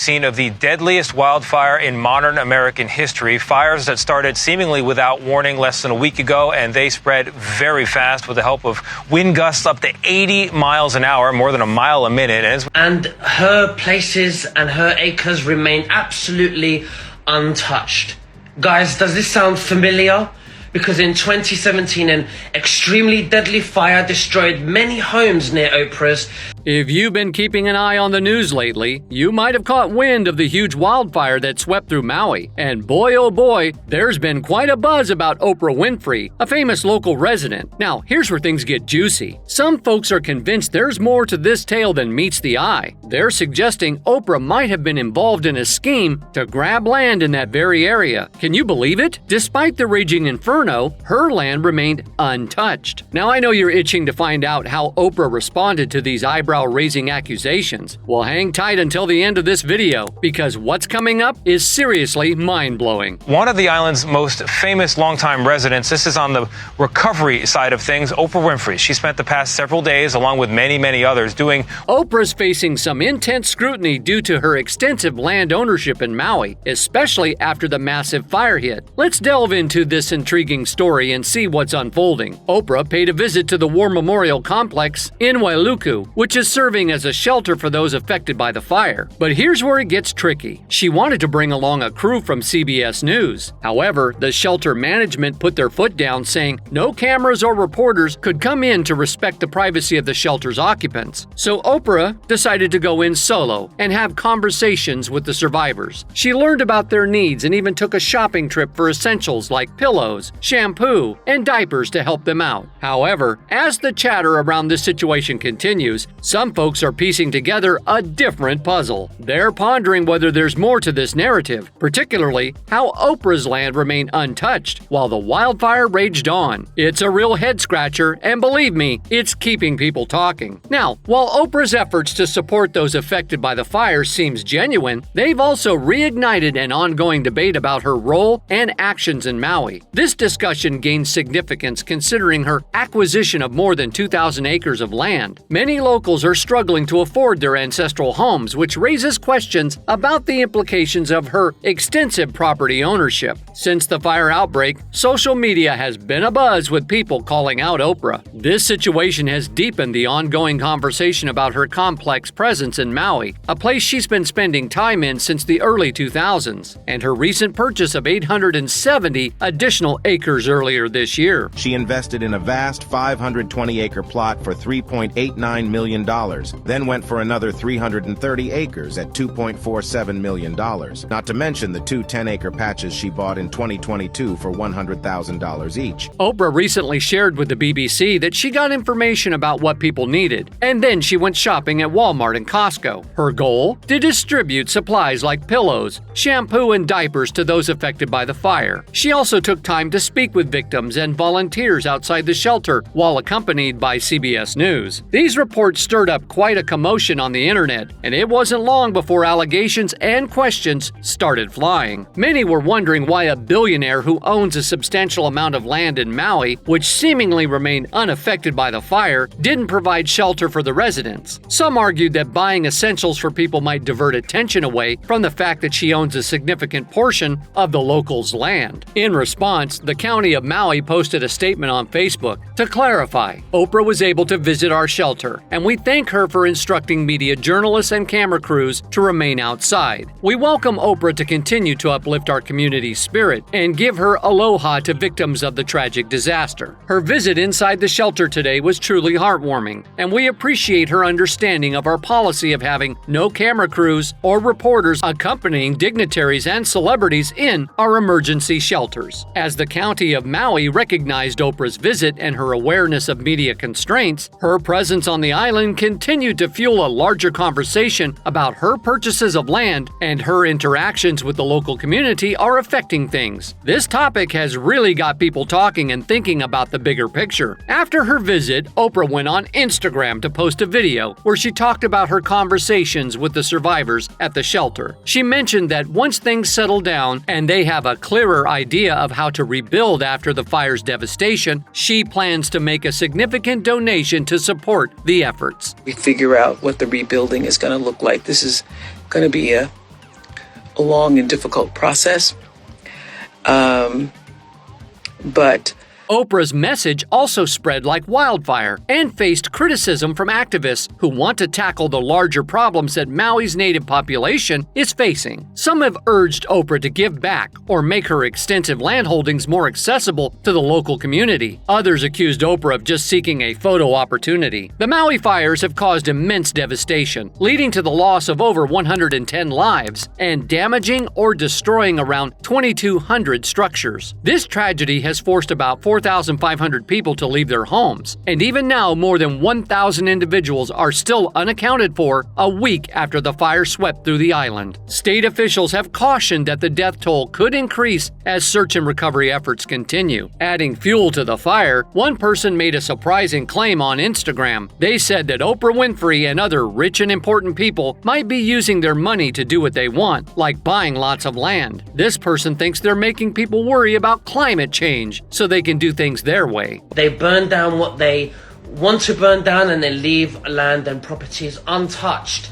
scene of the deadliest wildfire in modern American history. Fires that started seemingly without warning less than a week ago, and they spread very fast with the help of wind gusts up to 80 miles an hour, more than a mile a minute. And her places and her acres remain absolutely untouched. Guys, does this sound familiar? Because in 2017, an extremely deadly fire destroyed many homes near Oprah's. If you've been keeping an eye on the news lately, you might have caught wind of the huge wildfire that swept through Maui. And boy oh boy, there's been quite a buzz about Oprah Winfrey, a famous local resident. Now, here's where things get juicy. Some folks are convinced there's more to this tale than meets the eye. They're suggesting Oprah might have been involved in a scheme to grab land in that very area. Can you believe it? Despite the raging inferno, her land remained untouched. Now, I know you're itching to find out how Oprah responded to these eyebrow-raising accusations. Well, hang tight until the end of this video, because what's coming up is seriously mind-blowing. One of the island's most famous longtime residents, this is on the recovery side of things, Oprah Winfrey. She spent the past several days, along with many others, doing... Oprah's facing some intense scrutiny due to her extensive land ownership in Maui, especially after the massive fire hit. Let's delve into this intriguing story and see what's unfolding. Oprah paid a visit to the War Memorial Complex in Wailuku, which is serving as a shelter for those affected by the fire. But here's where it gets tricky. She wanted to bring along a crew from CBS News. However, the shelter management put their foot down, saying no cameras or reporters could come in to respect the privacy of the shelter's occupants. So Oprah decided to go in solo and have conversations with the survivors. She learned about their needs and even took a shopping trip for essentials like pillows, shampoo, and diapers to help them out. However, as the chatter around this situation continues, some folks are piecing together a different puzzle. They're pondering whether there's more to this narrative, particularly how Oprah's land remained untouched while the wildfire raged on. It's a real head-scratcher, and believe me, it's keeping people talking. Now, while Oprah's efforts to support those affected by the fire seems genuine, they've also reignited an ongoing debate about her role and actions in Maui. This discussion gains significance considering her acquisition of more than 2,000 acres of land. Many locals are struggling to afford their ancestral homes, which raises questions about the implications of her extensive property ownership. Since the fire outbreak, social media has been abuzz with people calling out Oprah. This situation has deepened the ongoing conversation about her complex presence in Maui, a place she's been spending time in since the early 2000s, and her recent purchase of 870 additional acres earlier this year. She invested in a vast 520-acre plot for $3.89 million, then went for another 330 acres at $2.47 million, not to mention the two 10-acre patches she bought in 2022 for $100,000 each. Oprah recently shared with the BBC that she got information about what people needed, and then she went shopping at Walmart and Costco. Her goal? To distribute supplies like pillows, shampoo, and diapers to those affected by the fire. She also took time to speak with victims and volunteers outside the shelter while accompanied by CBS News. These reports stirred up quite a commotion on the internet, and it wasn't long before allegations and questions started flying. Many were wondering why a billionaire who owns a substantial amount of land in Maui, which seemingly remained unaffected by the fire, didn't provide shelter for the residents. Some argued that buying essentials for people might divert attention away from the fact that she owns a significant portion of the locals' land. In response, the county of Maui posted a statement on Facebook to clarify, Oprah was able to visit our shelter, and we thank her for instructing media journalists and camera crews to remain outside. We welcome Oprah to continue to uplift our community's spirit and give her aloha to victims of the tragic disaster. Her visit inside the shelter today was truly heartwarming, and we appreciate her understanding of our policy of having no camera crews or reporters accompanying dignitaries and celebrities in our emergency shelters. As the county of Maui recognized Oprah's visit and her awareness of media constraints, her presence on the island continued to fuel a larger conversation about her purchases of land and her interactions with the local community are affecting things. This topic has really got people talking and thinking about the bigger picture. After her visit, Oprah went on Instagram to post a video where she talked about her conversations with the survivors at the shelter. She mentioned that once things settle down and they have a clearer idea of how to rebuild after the fire's devastation, she plans to make a significant donation to support the efforts. We figure out what the rebuilding is going to look like. This is going to be a a long and difficult process. But Oprah's message also spread like wildfire and faced criticism from activists who want to tackle the larger problems that Maui's native population is facing. Some have urged Oprah to give back or make her extensive land holdings more accessible to the local community. Others accused Oprah of just seeking a photo opportunity. The Maui fires have caused immense devastation, leading to the loss of over 110 lives and damaging or destroying around 2,200 structures. This tragedy has forced about 4,500 people to leave their homes, and even now more than 1,000 individuals are still unaccounted for a week after the fire swept through the island. State officials have cautioned that the death toll could increase as search and recovery efforts continue. Adding fuel to the fire, one person made a surprising claim on Instagram. They said that Oprah Winfrey and other rich and important people might be using their money to do what they want, like buying lots of land. This person thinks they're making people worry about climate change so they can do things their way. They burn down what they want to burn down and then leave land and properties untouched.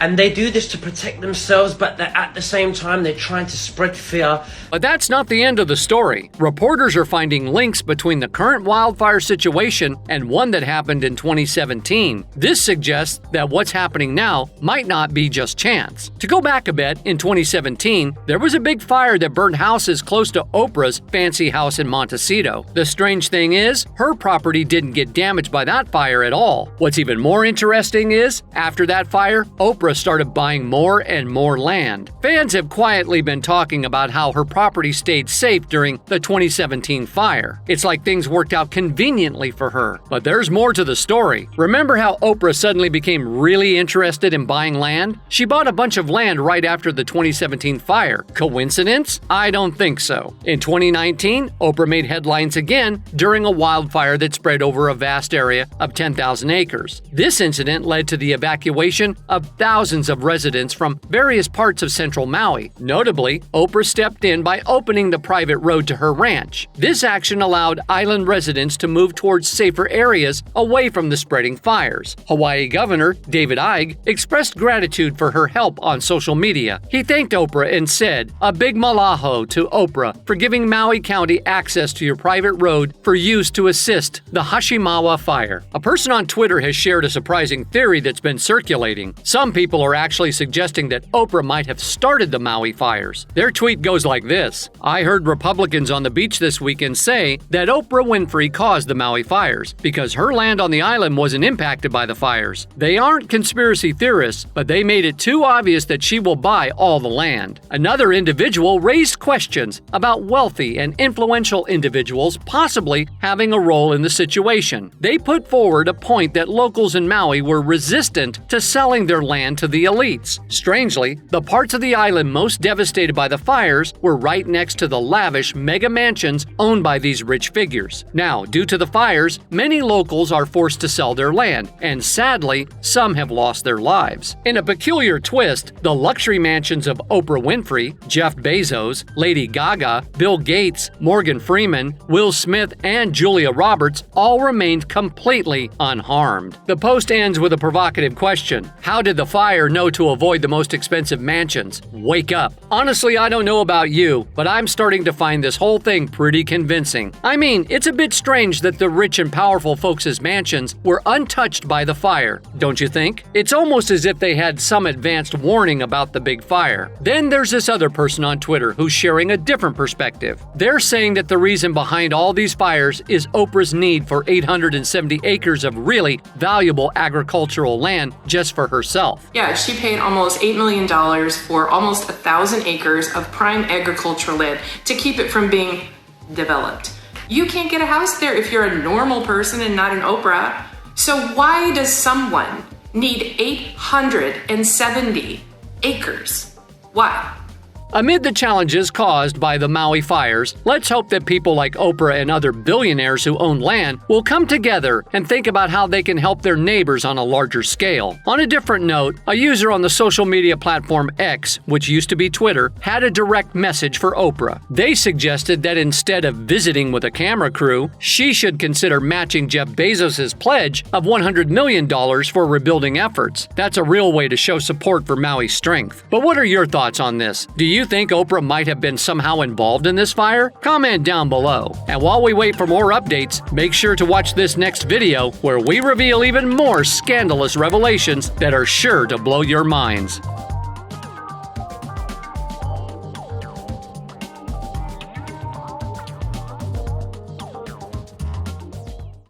And they do this to protect themselves, but at the same time, they're trying to spread fear. But that's not the end of the story. Reporters are finding links between the current wildfire situation and one that happened in 2017. This suggests that what's happening now might not be just chance. To go back a bit, in 2017, there was a big fire that burned houses close to Oprah's fancy house in Montecito. The strange thing is, her property didn't get damaged by that fire at all. What's even more interesting is, after that fire, Oprah started buying more and more land. Fans have quietly been talking about how her property stayed safe during the 2017 fire. It's like things worked out conveniently for her. But there's more to the story. Remember how Oprah suddenly became really interested in buying land? She bought a bunch of land right after the 2017 fire. Coincidence? I don't think so. In 2019, Oprah made headlines again during a wildfire that spread over a vast area of 10,000 acres. This incident led to the evacuation of thousands of residents from various parts of central Maui. Notably, Oprah stepped in by opening the private road to her ranch. This action allowed island residents to move towards safer areas away from the spreading fires. Hawaii Governor David Ige expressed gratitude for her help on social media. He thanked Oprah and said, "A big malaho to Oprah for giving Maui County access to your private road for use to assist the Hashimawa fire." A person on Twitter has shared a surprising theory that's been circulating. Some people are actually suggesting that Oprah might have started the Maui fires. Their tweet goes like this: "I heard Republicans on the beach this weekend say that Oprah Winfrey caused the Maui fires because her land on the island wasn't impacted by the fires. They aren't conspiracy theorists, but they made it too obvious that she will buy all the land." Another individual raised questions about wealthy and influential individuals possibly having a role in the situation. They put forward a point that locals in Maui were resistant to selling their land to the elites. Strangely, the parts of the island most devastated by the fires were right next to the lavish mega mansions owned by these rich figures. Now, due to the fires, many locals are forced to sell their land, and sadly, some have lost their lives. In a peculiar twist, the luxury mansions of Oprah Winfrey, Jeff Bezos, Lady Gaga, Bill Gates, Morgan Freeman, Will Smith, and Julia Roberts all remained completely unharmed. The post ends with a provocative question: how did the fire know to avoid the most expensive mansions? Wake up. Honestly, I don't know about you, but I'm starting to find this whole thing pretty convincing. I mean, it's a bit strange that the rich and powerful folks' mansions were untouched by the fire, don't you think? It's almost as if they had some advanced warning about the big fire. Then there's this other person on Twitter who's sharing a different perspective. They're saying that the reason behind all these fires is Oprah's need for 870 acres of really valuable agricultural land just for herself. Yeah, she paid almost $8 million for almost 1,000 acres of prime agricultural land to keep it from being developed. You can't get a house there if you're a normal person and not an Oprah. So why does someone need 870 acres? Why? Amid the challenges caused by the Maui fires, let's hope that people like Oprah and other billionaires who own land will come together and think about how they can help their neighbors on a larger scale. On a different note, a user on the social media platform X, which used to be Twitter, had a direct message for Oprah. They suggested that instead of visiting with a camera crew, she should consider matching Jeff Bezos' pledge of $100 million for rebuilding efforts. That's a real way to show support for Maui's strength. But what are your thoughts on this? Do you think Oprah might have been somehow involved in this fire? Comment down below. And while we wait for more updates, make sure to watch this next video where we reveal even more scandalous revelations that are sure to blow your minds.